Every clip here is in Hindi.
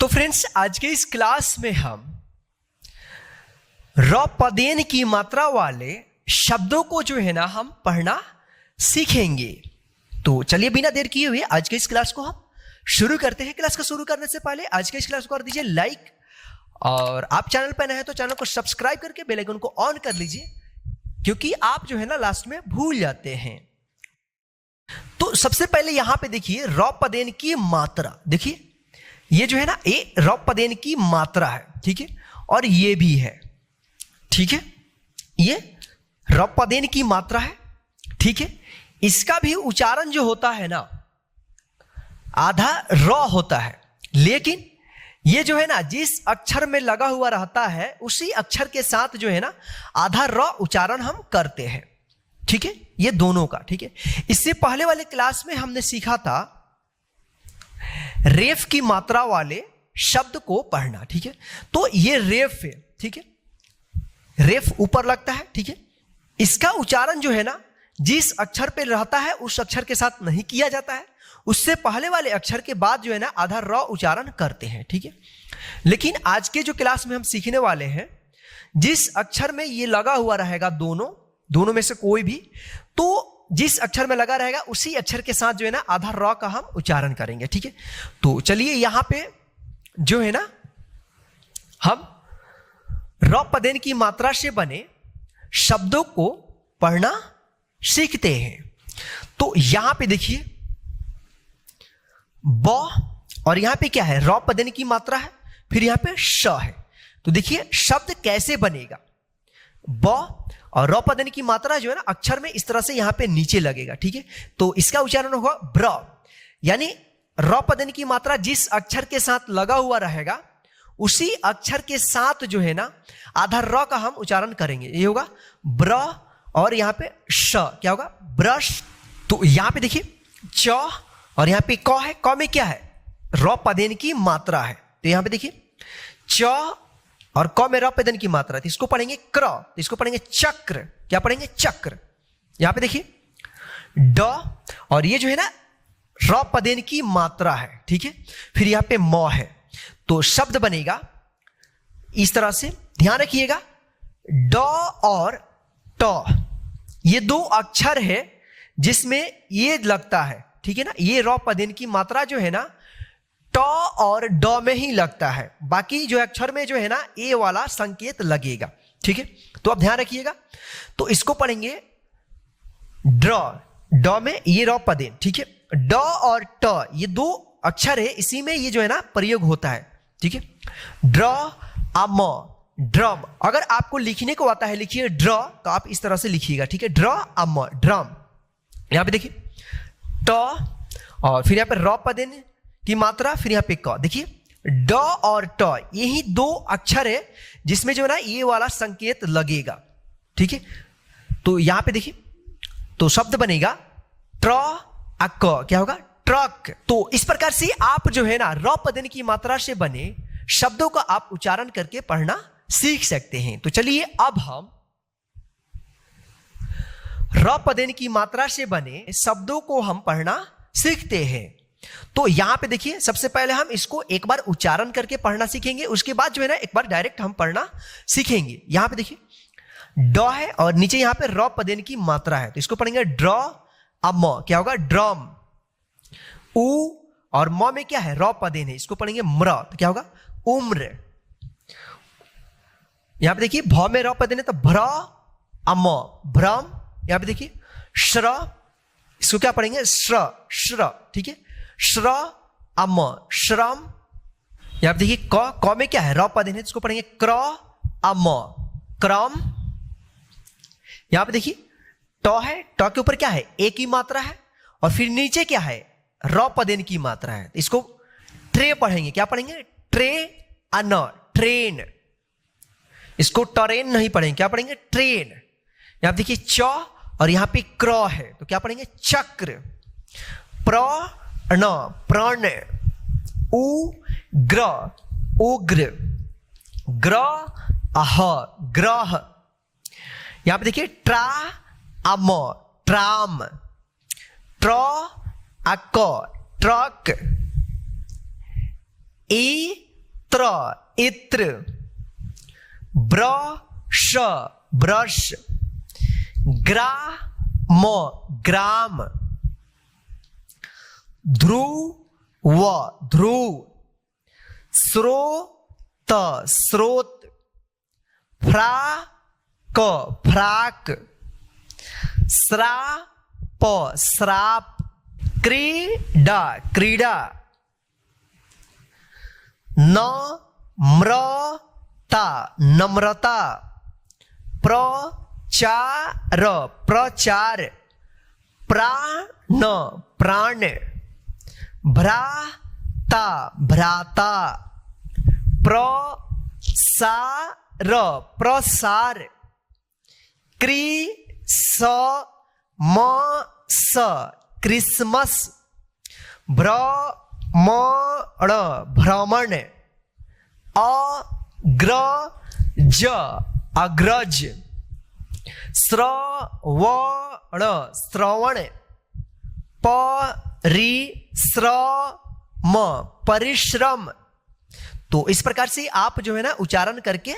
तो फ्रेंड्स, आज के इस क्लास में हम र पदेन की मात्रा वाले शब्दों को जो है ना हम पढ़ना सीखेंगे। तो चलिए बिना देर किए हुए आज के इस क्लास को हम शुरू करते हैं। क्लास को शुरू करने से पहले आज के इस क्लास को कर दीजिए लाइक, और आप चैनल पर नए हैं तो चैनल को सब्सक्राइब करके बेल आइकन को ऑन कर लीजिए, क्योंकि आप जो है ना लास्ट में भूल जाते हैं। तो सबसे पहले यहां पे देखिए र पदेन की मात्रा, देखिए ये जो है ना ये र पदेन की मात्रा है, ठीक है, और ये भी है, ठीक है, ये र पदेन की मात्रा है, ठीक है। इसका भी उच्चारण जो होता है ना आधा र होता है, लेकिन ये जो है ना जिस अक्षर में लगा हुआ रहता है उसी अक्षर के साथ जो है ना आधा र उच्चारण हम करते हैं, ठीक है, ये दोनों का, ठीक है। इससे पहले वाले क्लास में हमने सीखा था रेफ की मात्रा वाले शब्द को पढ़ना, ठीक है। तो ये रेफ है, ठीक है, रेफ ऊपर लगता है, ठीक है। इसका उच्चारण जो है ना जिस अक्षर पे रहता है उस अक्षर के साथ नहीं किया जाता है, उससे पहले वाले अक्षर के बाद जो है ना आधा र उच्चारण करते हैं, ठीक है। लेकिन आज के जो क्लास में हम सीखने वाले हैं जिस अक्षर में ये लगा हुआ रहेगा दोनों में से कोई भी, तो जिस अक्षर में लगा रहेगा उसी अक्षर के साथ जो है ना आधा र का हम उच्चारण करेंगे, ठीक है। तो चलिए यहां पे जो है ना हम र पदेन की मात्रा से बने शब्दों को पढ़ना सीखते हैं। तो यहां पे देखिए ब, और यहां पे क्या है, र पदेन की मात्रा है, फिर यहां पे श है। तो देखिए शब्द कैसे बनेगा, ब और र पदेन की मात्रा जो है ना अक्षर में इस तरह से यहां पे नीचे लगेगा, ठीक है। तो इसका उच्चारण होगा ब्र, यानी र पदेन की मात्रा जिस अक्षर के साथ लगा हुआ रहेगा उसी अक्षर के साथ जो है ना आधा र का हम उच्चारण करेंगे, ये होगा ब्र, और यहां पे श क्या होगा, ब्रश। तो यहां पे देखिए च और यहां पे क है, क में क्या है, र पदेन की मात्रा है। तो यहां पे देखिए च और क में र पदेन की मात्रा है, तो इसको पढ़ेंगे क्र, तो इसको पढ़ेंगे चक्र, क्या पढ़ेंगे, चक्र। यहां पे देखिए ड, और ये जो है ना र पदेन की मात्रा है, ठीक है। फिर यहां पे म है, तो शब्द बनेगा इस तरह से, ध्यान रखिएगा ड और ट ये दो अक्षर है जिसमें ये लगता है, ठीक है ना। ये र पदेन की मात्रा जो है ना ट और ड में ही लगता है, बाकी जो अक्षर में जो है ना ए वाला संकेत लगेगा, ठीक है। तो आप ध्यान रखिएगा। तो इसको पढ़ेंगे ड्र, ड में ये र पदेन, ठीक है। ड और ट ये दो अक्षर है, इसी में ये जो है ना प्रयोग होता है, ठीक है। ड्र अम, ड्रम। अगर आपको लिखने को आता है लिखिए ड्र, तो आप इस तरह से लिखिएगा, ठीक है, ड्र अम ड्रम। यहां पे देखिए ट, और फिर यहां पे र पदेन की मात्रा, फिर यहां पे क। देखिए ड और ट यही दो अक्षर है जिसमें जो है ना ये वाला संकेत लगेगा, ठीक है। तो यहां पे देखिए तो शब्द बनेगा ट्र अक, क्या होगा, ट्रक। तो इस प्रकार से आप जो है ना र पदेन की मात्रा से बने शब्दों का आप उच्चारण करके पढ़ना सीख सकते हैं। तो चलिए अब हम र पदेन की मात्रा से बने शब्दों को हम पढ़ना सीखते हैं। तो यहां पे देखिए सबसे पहले हम इसको एक बार उच्चारण करके पढ़ना सीखेंगे, उसके बाद जो है ना एक बार डायरेक्ट हम पढ़ना सीखेंगे। यहां पे देखिए ड है और नीचे यहां पे र पदेन की मात्रा है, तो इसको पढ़ेंगे ड्र अम, क्या होगा, ड्रम। उ और म में क्या है, र पदेन है, इसको पढ़ेंगे म्र, तो क्या होगा, उम्र। यहां पे देखिए भ में र पदेन है तो भ्र अम, भ्रम। यहां पे देखिए श्र, इसको क्या पढ़ेंगे, श्र, श्र, ठीक है, श्र अम, श्रम। यहां पे देखिए क में क्या है, र पदेन है, इसको पढ़ेंगे क्र अम, क्रम। यहां पे देखिए ट है, ट के ऊपर क्या है, ए की मात्रा है, और फिर नीचे क्या है, र पदेन की मात्रा है, इसको ट्रे पढ़ेंगे, क्या पढ़ेंगे, ट्रे अन, ट्रेन। इसको ट्रेन नहीं पढ़ेंगे, क्या पढ़ेंगे, ट्रेन। यहां देखिए च और यहां पे क्र है, तो क्या पढ़ेंगे, चक्र। प्रण, प्रण। उग्र, उग्र। ग्रह, ग्रह। यहां पे देखिए ट्रा अम, ट्राम। ट्र अक, ट्रक। ई त्र इत्र, ब्रश ब्रश, ग्राम ग्राम, ध्रुव ध्रुव, स्रोत स्रोत, फ्राक फ्राक, श्राप श्राप, क्रीडा क्रीडा, नम्रता नम्रता, प्रचार प्रचार, प्राण प्राण, भ्राता भ्राता, प्रसार प्रसार, क्रिसमस क्रिसमस, भ्रमण भ्रमण, अग्रज अग्रज, श्रवण श्रवण, परिश्रम परिश्रम। तो इस प्रकार से आप जो है ना उच्चारण करके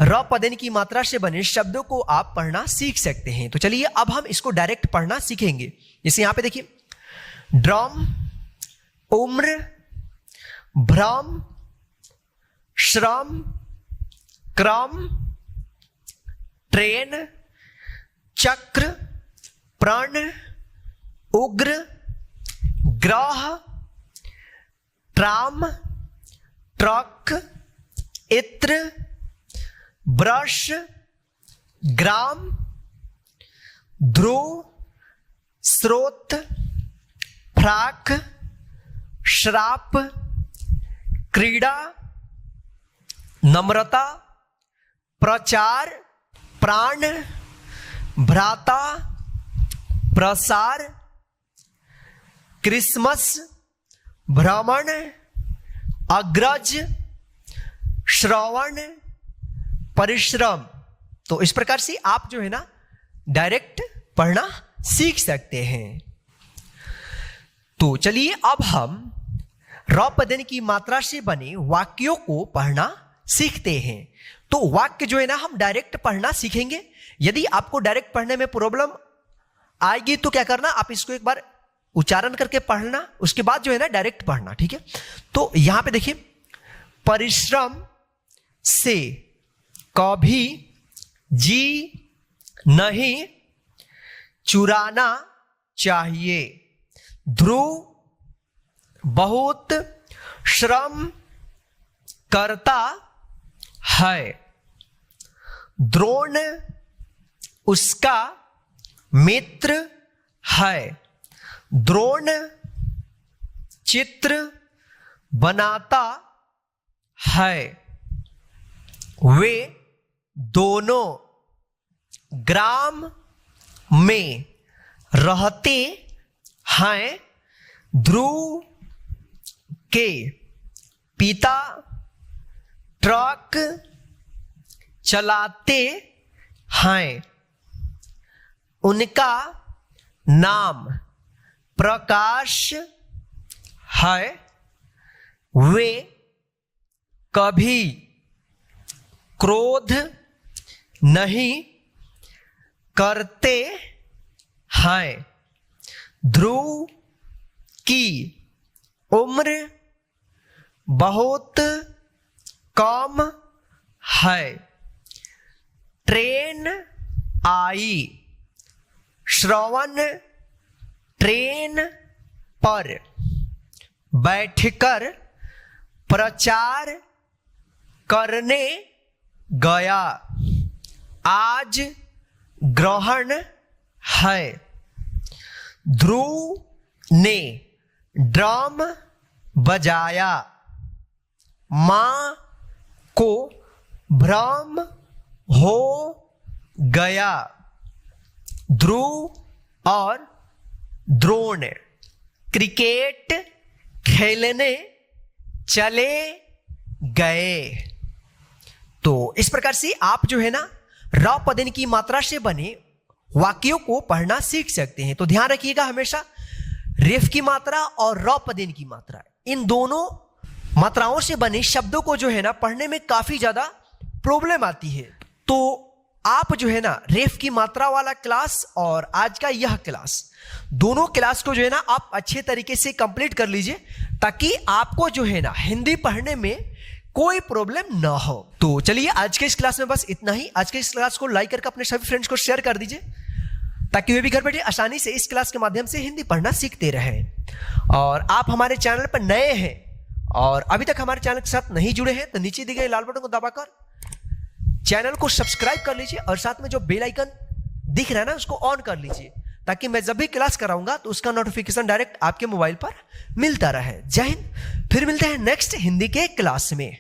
र पदन की मात्रा से बने शब्दों को आप पढ़ना सीख सकते हैं। तो चलिए अब हम इसको डायरेक्ट पढ़ना सीखेंगे। जैसे यहां पे देखिए, ड्रम, उम्र, भ्रम, श्रम, क्रम, ट्रेन, चक्र, प्रण, उग्र, ग्रह, ट्राम, ट्रक, इत्र, ब्रश, ग्राम, ध्रुव, स्रोत, फ्राक, श्राप, क्रीड़ा, नम्रता, प्रचार, प्राण, भ्राता, प्रसार, क्रिसमस, भ्रमण, अग्रज, श्रवण, परिश्रम। तो इस प्रकार से आप जो है ना डायरेक्ट पढ़ना सीख सकते हैं। तो चलिए अब हम र पदन की मात्रा से बने वाक्यों को पढ़ना सीखते हैं। तो वाक्य जो है ना हम डायरेक्ट पढ़ना सीखेंगे। यदि आपको डायरेक्ट पढ़ने में प्रॉब्लम आएगी तो क्या करना, आप इसको एक बार उच्चारण करके पढ़ना, उसके बाद जो है ना डायरेक्ट पढ़ना, ठीक है। तो यहां पे देखिए, परिश्रम से कभी जी नहीं चुराना चाहिए। ध्रुव बहुत श्रम करता है। द्रोण उसका मित्र है। द्रोण चित्र बनाता है। वे दोनों ग्राम में रहते हैं। ध्रुव के पिता ट्रक चलाते हैं। उनका नाम प्रकाश है। वे कभी क्रोध नहीं करते हैं। ध्रुव की उम्र बहुत कम है। ट्रेन आई। श्रवण ट्रेन पर बैठकर प्रचार करने गया। आज ग्रहण है। ध्रुव ने ड्रम बजाया। मां को भ्रम हो गया। ध्रुव और द्रोण क्रिकेट खेलने चले गए। तो इस प्रकार से आप जो है ना र पदन की मात्रा से बने वाक्यों को पढ़ना सीख सकते हैं। तो ध्यान रखिएगा, हमेशा रेफ की मात्रा और र पदन की मात्रा इन दोनों मात्राओं से बने शब्दों को जो है ना पढ़ने में काफी ज्यादा प्रॉब्लम आती है। तो आप जो है ना रेफ की मात्रा वाला क्लास और आज का यह क्लास, दोनों क्लास को जो है ना आप अच्छे तरीके से कंप्लीट कर लीजिए, ताकि आपको जो है ना हिंदी पढ़ने में कोई प्रॉब्लम ना हो। तो चलिए आज के इस क्लास में बस इतना ही। आज के इस क्लास को लाइक करके अपने सभी फ्रेंड्स को शेयर कर दीजिए, ताकि वे भी घर बैठे आसानी से इस क्लास के माध्यम से हिंदी पढ़ना सीखते रहें। और आप हमारे चैनल पर नए हैं और अभी तक हमारे चैनल के साथ नहीं जुड़े हैं तो नीचे दिए गए लाल बटन को दबाकर चैनल को सब्सक्राइब कर लीजिए और साथ में जो बेल आइकन दिख रहा है ना उसको ऑन कर लीजिए, ताकि मैं जब भी क्लास कराऊंगा तो उसका नोटिफिकेशन डायरेक्ट आपके मोबाइल पर मिलता रहे। जय हिंद। फिर मिलते हैं नेक्स्ट हिंदी के क्लास में।